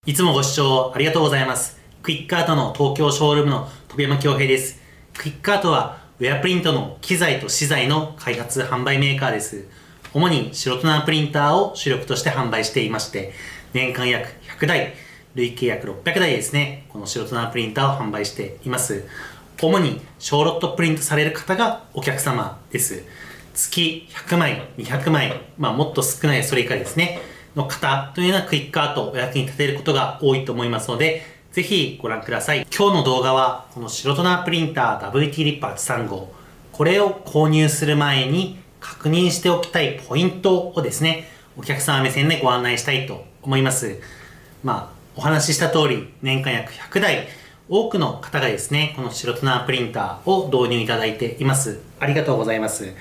いつもご視聴ありがとうございます。クイックアートの東京ショールームの飛山恭平です。クイックアートはウェアプリントの機材と資材の開発販売メーカーです。主に白トナプリンターを主力として販売していまして、年間約100台、累計約600台ですね、この白トナプリンターを販売しています。主に小ロットプリントされる方がお客様です。月100枚、200枚、もっと少ないそれ以下ですね。の方というのはクイックアートをお役に立てることが多いと思いますので、ぜひご覧ください。今日の動画は、この白トナプリンター WT リッパー835、これを購入する前に確認しておきたいポイントをですね、お客様目線でご案内したいと思います。お話しした通り、年間約100台、多くの方がですね、この白トナプリンターを導入いただいています。ありがとうございます。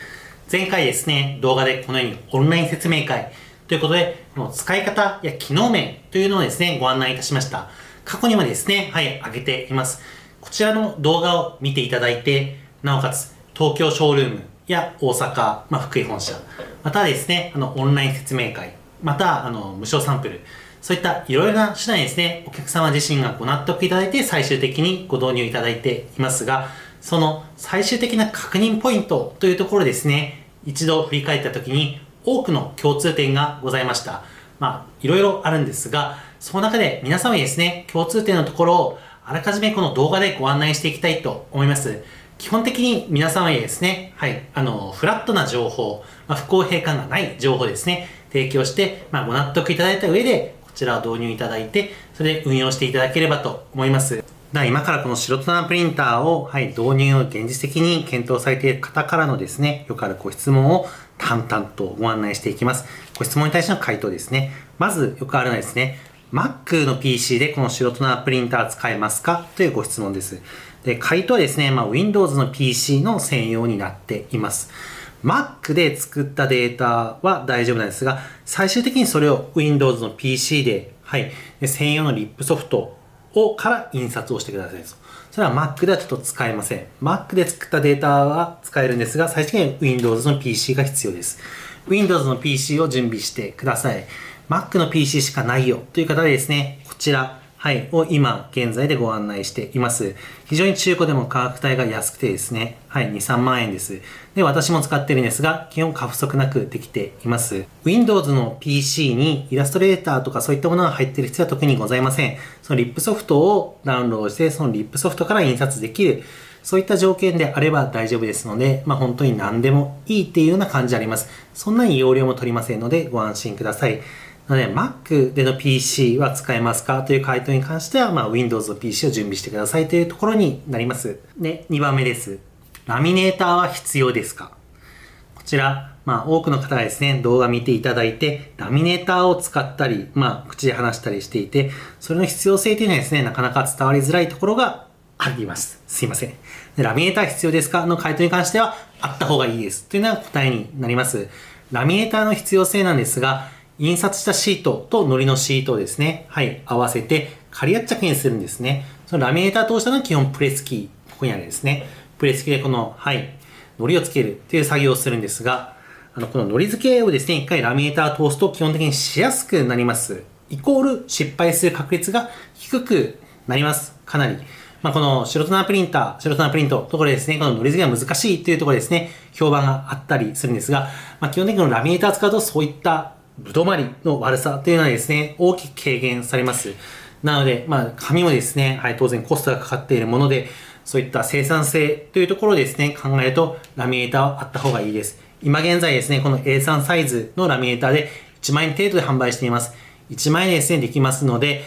前回ですね、動画でこのようにオンライン説明会、ということで、この使い方や機能面というのをですね、ご案内いたしました。過去にもですね、上げています。こちらの動画を見ていただいて、なおかつ、東京ショールームや大阪、福井本社、またはですね、オンライン説明会、また、無償サンプル、そういったいろいろな手段ですね、お客様自身がご納得いただいて最終的にご導入いただいていますが、その最終的な確認ポイントというところですね、一度振り返ったときに、多くの共通点がございました。いろいろあるんですが、その中で皆様にですね、共通点のところをあらかじめこの動画でご案内していきたいと思います。基本的に皆様にですね、フラットな情報、不公平感がない情報ですね、提供して、ご納得いただいた上で、こちらを導入いただいて、それで運用していただければと思います。今からこの白トナプリンターを、導入を現実的に検討されている方からのですね、よくあるご質問を淡々とご案内していきます。ご質問に対しての回答ですね。まずよくあるのはですね、Mac の PC でこの白トナプリンター使えますかというご質問です。で、回答はですね、Windows の PC の専用になっています。Mac で作ったデータは大丈夫なんですが、最終的にそれを Windows の PC で、専用のリップソフトから印刷をしてください。それは Mac ではちょっと使えません。Mac で作ったデータは使えるんですが、最終的に Windows の PC が必要です。Windows の PC を準備してください。Mac の PC しかないよという方でですね、こちら、を今現在でご案内しています。非常に中古でも価格帯が安くてですね、2、3万円です。で、私も使ってるんですが、基本過不足なくできています。Windows の PC にイラストレーターとかそういったものが入っている必要は特にございません。そのリップソフトをダウンロードして、そのリップソフトから印刷できる、そういった条件であれば大丈夫ですので、本当に何でもいいっていうような感じであります。そんなに容量も取りませんのでご安心ください。なので、Mac での PC は使えますかという回答に関しては、Windows の PC を準備してくださいというところになります。で、2番目です。ラミネーターは必要ですか？こちら、多くの方がですね、動画見ていただいて、ラミネーターを使ったり、口で話したりしていて、それの必要性というのはですね、なかなか伝わりづらいところがあります。すいません。で、ラミネーター必要ですかの回答に関しては、あった方がいいです。というのが答えになります。ラミネーターの必要性なんですが、印刷したシートと糊のシートをですね、合わせて仮圧着にするんですね。そのラミネーター通したのは基本プレス機、ここにあるんですね。プレス機でこの、糊をつけるという作業をするんですが、この糊付けをですね、一回ラミネーターを通すと基本的にしやすくなります。イコール失敗する確率が低くなります。かなり。この白トナプリントのところでですね、この糊付けが難しいというところでですね、評判があったりするんですが、基本的にこのラミネーターを使うとそういったぶどまりの悪さというのはですね、大きく軽減されます。なので、紙もですね、当然コストがかかっているもので、そういった生産性というところをですね、考えると、ラミネーターはあった方がいいです。今現在ですね、この A3 サイズのラミネーターで1万円程度で販売しています。1万円でですね、できますので、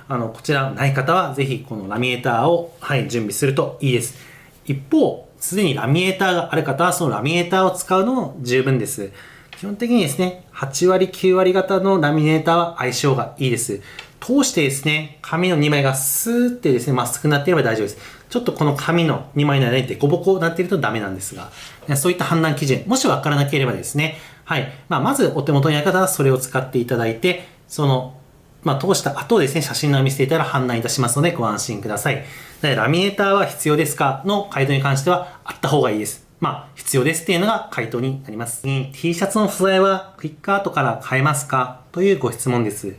こちらない方は、ぜひこのラミネーターを、準備するといいです。一方、すでにラミネーターがある方は、そのラミネーターを使うのも十分です。基本的にですね、8割、9割型のラミネーターは相性がいいです。通してですね、紙の2枚がスーってですね、まっすぐなっていれば大丈夫です。ちょっとこの紙の2枚の間にデコボコになっているとダメなんですが、そういった判断基準、もしわからなければですね、まずお手元にある方はそれを使っていただいて、その、通した後ですね、写真を見せていたら判断いたしますのでご安心ください。ラミネーターは必要ですかの回答に関してはあった方がいいです。必要ですっていうのが回答になります。T シャツの素材はクイックアートから買えますかというご質問です。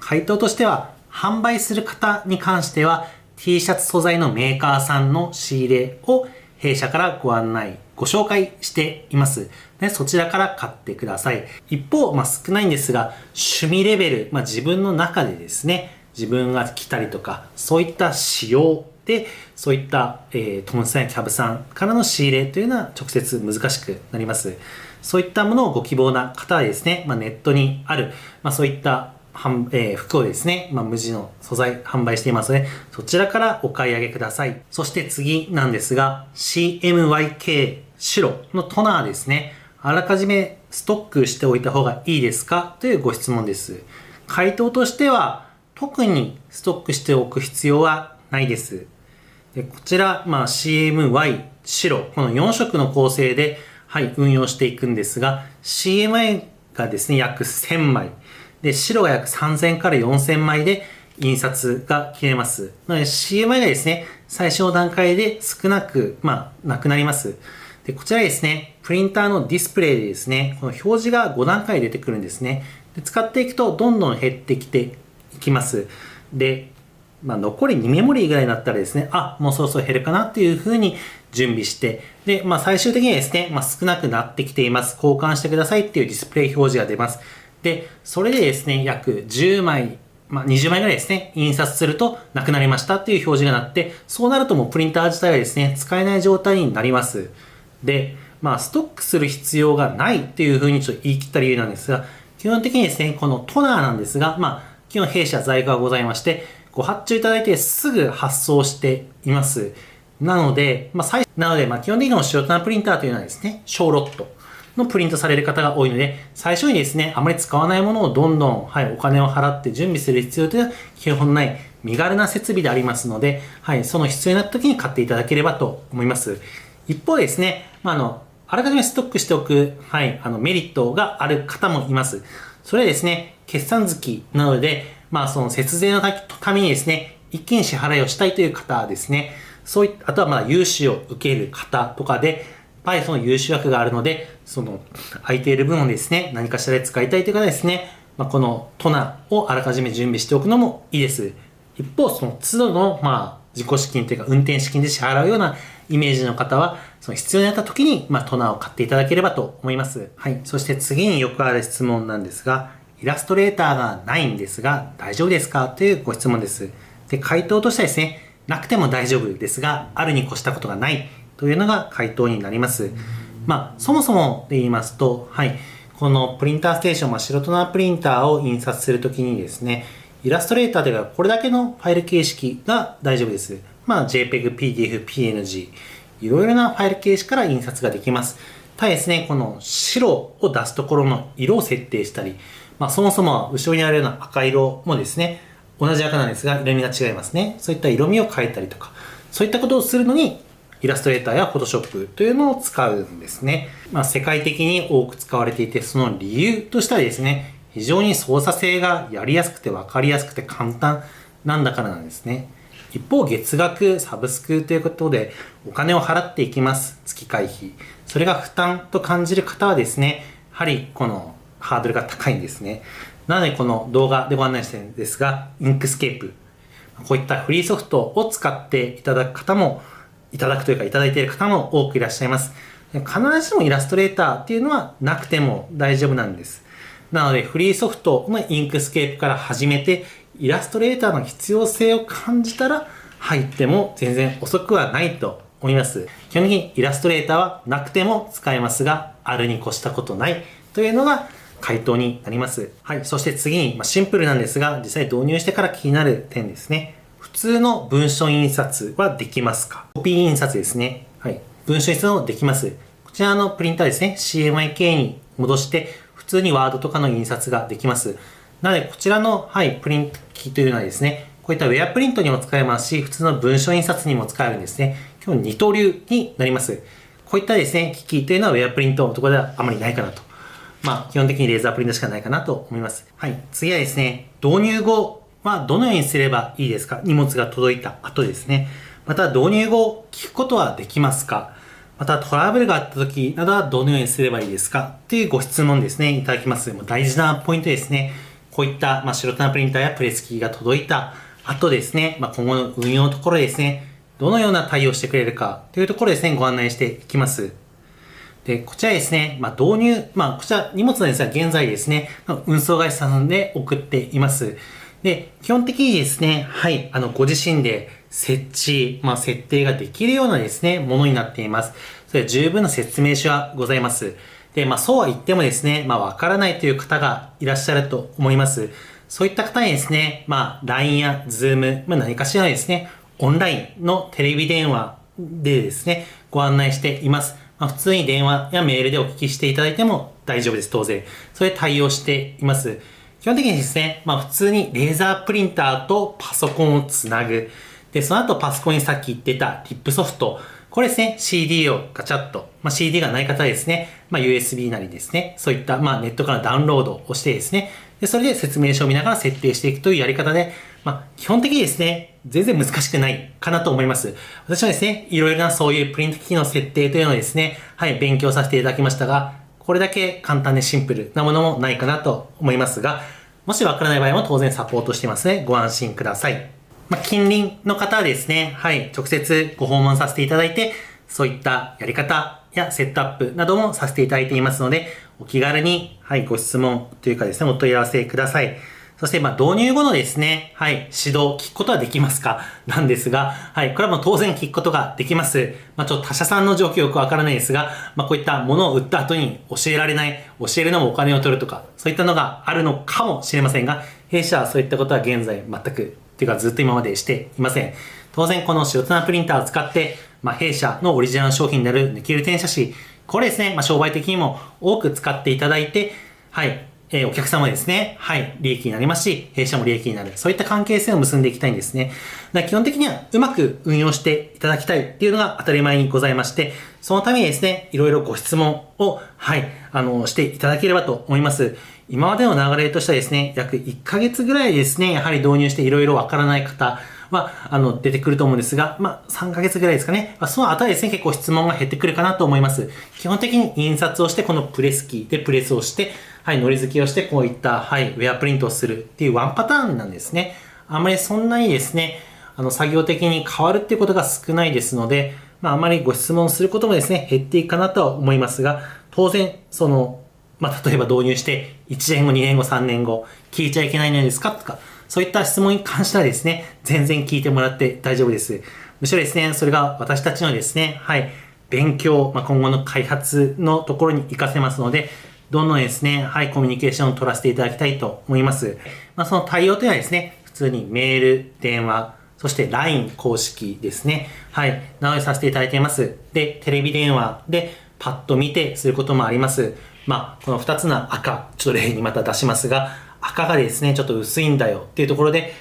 回答としては販売する方に関しては T シャツ素材のメーカーさんの仕入れを弊社からご案内、ご紹介しています。でそちらから買ってください。一方、少ないんですが、趣味レベル、自分の中でですね、自分が着たりとか、そういった仕様で、そういった、トムさんやキャブさんからの仕入れというのは直接難しくなります。そういったものをご希望な方はですね、ネットにある、そういった服をですね、無地の素材販売していますので、そちらからお買い上げください。そして次なんですが、CMYK 白のトナーですね。あらかじめストックしておいた方がいいですかというご質問です。回答としては、特にストックしておく必要はないです。でこちら、CMY 白、この4色の構成で、運用していくんですが、CMY がですね、約1000枚。で、白が約3000から4000枚で印刷が切れます。なので CMI がですね、最初の段階で少なく、なくなります。で、こちらですね、プリンターのディスプレイでですね、この表示が5段階出てくるんですね。で使っていくとどんどん減ってきていきます。で、残り2メモリーぐらいになったらですね、もうそろそろ減るかなっていう風に準備して、で、最終的にはですね、少なくなってきています。交換してくださいっていうディスプレイ表示が出ます。で、それでですね、約10枚、20枚ぐらいですね、印刷するとなくなりましたっていう表示がなって、そうなるともうプリンター自体はですね、使えない状態になります。で、ストックする必要がないっていうふうにちょっと言い切った理由なんですが、基本的にですね、このトナーなんですが、基本弊社在庫がございまして、ご発注いただいてすぐ発送しています。なので、基本的にの白トナープリンターというのはですね、小ロットのプリントされる方が多いので、最初にですね、あまり使わないものをどんどん、お金を払って準備する必要というのは基本ない身軽な設備でありますので、その必要になった時に買っていただければと思います。一方ですね、あらかじめストックしておく、メリットがある方もいます。それはですね、決算月なので、その節税のためにですね、一気に支払いをしたいという方ですね、あとは融資を受ける方とかで、その融資枠があるので、その空いている分をですね、何かしらで使いたいという方はですね、このトナーをあらかじめ準備しておくのもいいです。一方、その都度の、自己資金というか運転資金で支払うようなイメージの方は、その必要になった時に、トナーを買っていただければと思います。そして次によくある質問なんですが、イラストレーターがないんですが大丈夫ですかというご質問です。で、回答としてはですね、なくても大丈夫ですが、あるに越したことがないというのが回答になります。そもそもで言いますと、このプリンターステーション、白トナープリンターを印刷するときにですね、イラストレーターではこれだけのファイル形式が大丈夫です。JPEG、PDF、PNG、いろいろなファイル形式から印刷ができます。ただですね、この白を出すところの色を設定したり、そもそも後ろにあるような赤色もですね、同じ赤なんですが色味が違いますね。そういった色味を変えたりとか、そういったことをするのに、イラストレーターやフォトショップというのを使うんですね。世界的に多く使われていて、その理由としてはですね、非常に操作性がやりやすくて分かりやすくて簡単なんだからなんですね。一方、月額サブスクということでお金を払っていきます。月会費。それが負担と感じる方はですね、やはりこのハードルが高いんですね。なのでこの動画でご案内しているんですが、インクスケープ。こういったフリーソフトを使っていただく方も、いただくというかいただいている方も多くいらっしゃいます。必ずしもイラストレーターっていうのはなくても大丈夫なんです。なのでフリーソフトのインクスケープから始めて、イラストレーターの必要性を感じたら入っても全然遅くはないと思います。基本的にイラストレーターはなくても使えますが、あるに越したことないというのが回答になります。そして次に、シンプルなんですが、実際導入してから気になる点ですね。普通の文書印刷はできますか？コピー印刷ですね。文書印刷もできます。こちらのプリンターですね。CMYK に戻して、普通にワードとかの印刷ができます。なので、こちらの、プリント機というのはですね、こういったウェアプリントにも使えますし、普通の文書印刷にも使えるんですね。今日二刀流になります。こういったですね、機器というのはウェアプリントのところではあまりないかなと。基本的にレーザープリントしかないかなと思います。次はですね、導入後はどのようにすればいいですか？荷物が届いた後ですね。また導入後、聞くことはできますか？またトラブルがあった時などはどのようにすればいいですか？っていうご質問ですね、いただきます。もう大事なポイントですね。こういった、白トナプリンターやプレス機が届いた後ですね、今後の運用のところですね、どのような対応してくれるかというところですね、ご案内していきます。で、こちらですね、導入、こちら荷物なんですが、現在ですね、運送会社さんで送っています。で、基本的にですね、ご自身で設置、設定ができるようなですね、ものになっています。それ十分な説明書はございます。で、そうは言ってもですね、わからないという方がいらっしゃると思います。そういった方にですね、LINE や Zoom、何かしらですね、オンラインのテレビ電話でですね、ご案内しています。普通に電話やメールでお聞きしていただいても大丈夫です、当然。それで対応しています。基本的にですね、普通にレーザープリンターとパソコンをつなぐ。で、その後パソコンにさっき言ってたティップソフト。これですね、CD をガチャッと、CD がない方はですね、USB なりですね、そういったネットからダウンロードをしてですね、で、それで説明書を見ながら設定していくというやり方で、基本的にですね、全然難しくないかなと思います。私はですね、いろいろなそういうプリント機器の設定というのをですね、勉強させていただきましたが、これだけ簡単でシンプルなものもないかなと思いますが、もしわからない場合も当然サポートしていますので、ご安心ください。近隣の方はですね、直接ご訪問させていただいて、そういったやり方やセットアップなどもさせていただいていますので、お気軽に、ご質問というかですね、お問い合わせください。そして、導入後のですね、指導、聞くことはできますかなんですが、これはもう当然聞くことができます。ちょっと他社さんの状況よくわからないですが、こういったものを売った後に教えられない、教えるのもお金を取るとか、そういったのがあるのかもしれませんが、弊社はそういったことは現在全く、というかずっと今までしていません。当然この白トナプリンターを使って、弊社のオリジナル商品である抜きる転写紙、これですね、商売的にも多く使っていただいて、お客様ですね、利益になりますし、弊社も利益になる。そういった関係性を結んでいきたいんですね。基本的にはうまく運用していただきたいっていうのが当たり前にございまして、そのためにですね、いろいろご質問を、していただければと思います。今までの流れとしてはですね、約1ヶ月ぐらいですね、やはり導入していろいろわからない方、出てくると思うんですが、3ヶ月ぐらいですかね。その後はですね、結構質問が減ってくるかなと思います。基本的に印刷をして、このプレス機でプレスをして、のり付けをして、こういった、ウェアプリントをするっていうワンパターンなんですね。あまりそんなにですね、作業的に変わるっていうことが少ないですので、あまりご質問することもですね、減っていくかなとは思いますが、当然、例えば導入して、1年後、2年後、3年後、聞いちゃいけないのですかとか、そういった質問に関してはですね、全然聞いてもらって大丈夫です。むしろですね、それが私たちのですね、勉強、今後の開発のところに活かせますので、どんどんですね、コミュニケーションを取らせていただきたいと思います。その対応というのはですね、普通にメール、電話、そして LINE 公式ですね。などでさせていただいています。で、テレビ電話でパッと見てすることもあります。この2つの赤、ちょっと例にまた出しますが、赤がですね、ちょっと薄いんだよっていうところで、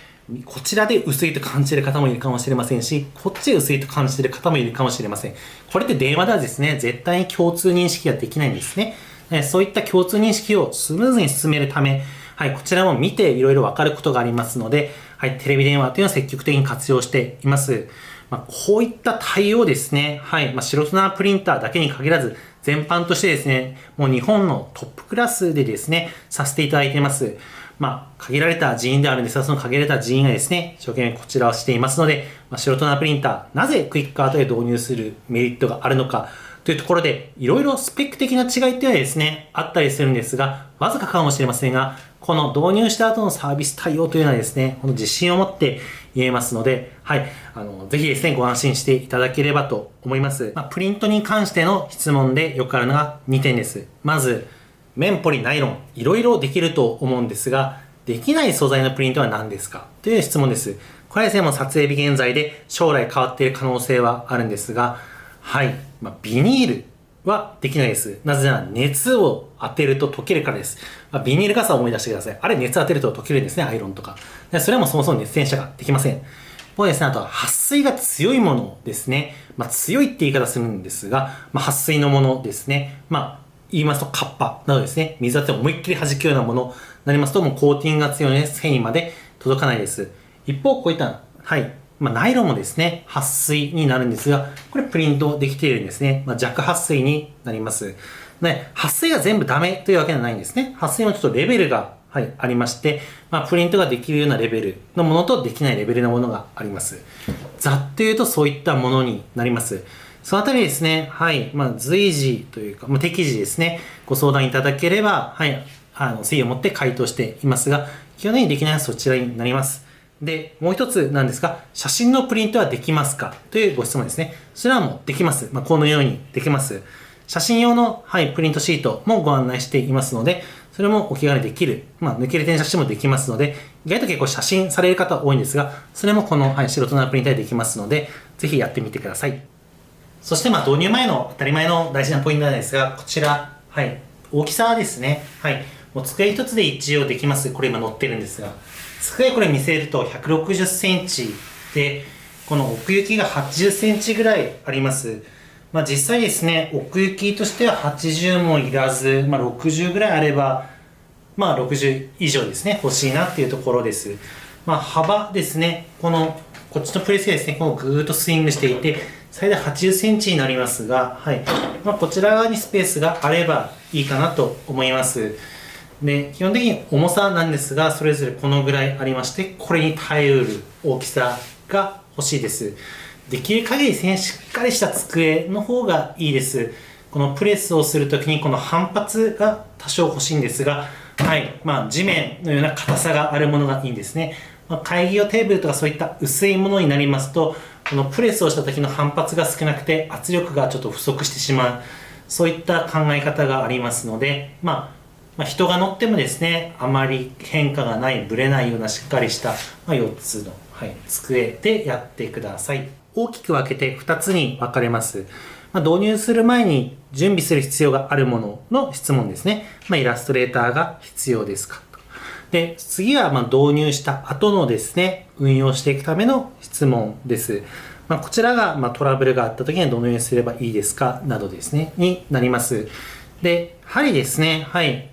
こちらで薄いと感じる方もいるかもしれませんし、こっちで薄いと感じる方もいるかもしれません。これって電話ではですね、絶対に共通認識ができないんですね。そういった共通認識をスムーズに進めるため、こちらも見ていろいろわかることがありますので、テレビ電話というのを積極的に活用しています。こういった対応ですね、白トナプリンターだけに限らず、全般としてですね、もう日本のトップクラスでですね、させていただいています。限られた人員であるんですが、その限られた人員がですね、一生懸命こちらをしていますので、白トナプリンター、なぜクイックアートで導入するメリットがあるのか、というところで、いろいろスペック的な違いっていうのはですね、あったりするんですが、わずかかもしれませんが、この導入した後のサービス対応というのはですね、この自信を持って言えますので、ぜひですね、ご安心していただければと思います。プリントに関しての質問でよくあるのが2点です。まず、綿ポリナイロン、いろいろできると思うんですが、できない素材のプリントは何ですかという質問です。これはですね、もう撮影日現在で将来変わっている可能性はあるんですが、ビニールはできないです。なぜなら熱を当てると溶けるからです。ビニール傘を思い出してください。あれ熱当てると溶けるんですね、アイロンとか。それはもうそもそも熱転写ができません。これですね、あとは撥水が強いものですね。強いって言い方するんですが、撥水のものですね。言いますとカッパなどですね、水当てを思いっきり弾くようなものになりますと、もうコーティングが強いので繊維まで届かないです。一方、こういった、ナイロンもですね、撥水になるんですが、これプリントできているんですね。弱撥水になります。撥水が全部ダメというわけではないんですね。撥水もちょっとレベルがはい、ありまして、プリントができるようなレベルのものとできないレベルのものがあります。ざっと言うとそういったものになります。そのあたりですね、はい、随時というか、適時ですね、ご相談いただければ、はい、誠意を持って回答していますが、基本的にできないのはそちらになります。で、もう一つなんですが、写真のプリントはできますかというご質問ですね。それはもうできます。このようにできます。写真用の、はい、プリントシートもご案内していますので、それもお気軽にできる。抜ける点写真もできますので、意外と結構写真される方多いんですが、それもこの、はい、素人なプリンターでできますので、ぜひやってみてください。そして導入前の当たり前の大事なポイントなんですが、こちら、はい、大きさですね。はい、もう机一つで一応できます。これ今載ってるんですが、机これ見せると160センチで、この奥行きが80センチぐらいあります。実際ですね、奥行きとしては80もいらず、60ぐらいあれば、60以上ですね、欲しいなっていうところです。幅ですね、こっちのプレスがですね、ぐーっとスイングしていて、最大80センチになりますが、はい。こちら側にスペースがあればいいかなと思います。で、基本的に重さなんですが、それぞれこのぐらいありまして、これに耐えうる大きさが欲しいです。できる限りですね、しっかりした机の方がいいです。このプレスをするときにこの反発が多少欲しいんですが、はい。地面のような硬さがあるものがいいんですね。会議用テーブルとかそういった薄いものになりますと、このプレスをした時の反発が少なくて圧力がちょっと不足してしまう。そういった考え方がありますので、人が乗ってもですね、あまり変化がない、ぶれないようなしっかりした、4つの、はい、机でやってください。大きく分けて2つに分かれます。導入する前に準備する必要があるものの質問ですね。イラストレーターが必要ですか？で、次は導入した後のですね、運用していくための質問です。こちらがトラブルがあった時にはどのようにすればいいですかなどですね、になります。で、やはりですね、はい、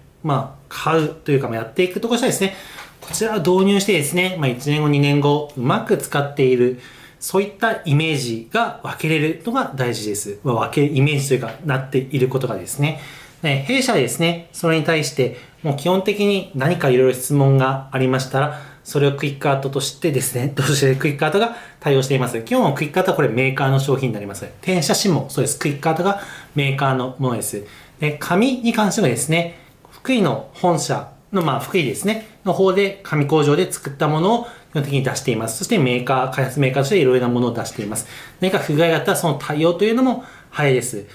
買うというかやっていくところしたらですね、こちらを導入してですね、1年後、2年後、うまく使っている、そういったイメージが分けれるのが大事です。分けるイメージというか、なっていることがですね。弊社ですね、それに対して、もう基本的に何かいろいろ質問がありましたら、それをクイックアートとしてですね、クイックアートが対応しています。基本はクイックアートはこれメーカーの商品になります。転写真もそうです。クイックアートがメーカーのものです。で、紙に関してはですね、福井の本社の、福井ですね、の方で紙工場で作ったものを基本的に出しています。そして開発メーカーとしていろいろなものを出しています。何か不具合があったらその対応というのも早いです。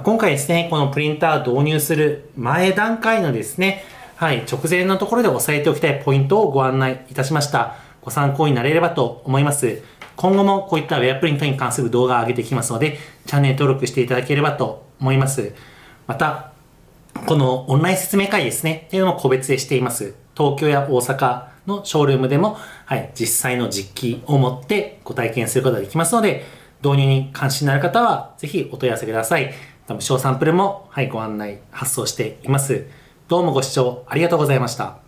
今回ですね、このプリンター導入する前段階のですね、はい、直前のところで押さえておきたいポイントをご案内いたしました。ご参考になれればと思います。今後もこういったウェアプリントに関する動画を上げていきますので、チャンネル登録していただければと思います。また、このオンライン説明会ですね、っていうのも個別でしています。東京や大阪のショールームでも、はい、実際の実機を持ってご体験することができますので、導入に関心のある方は、ぜひお問い合わせください。無償サンプルも、はい、ご案内、発送しています。どうもご視聴ありがとうございました。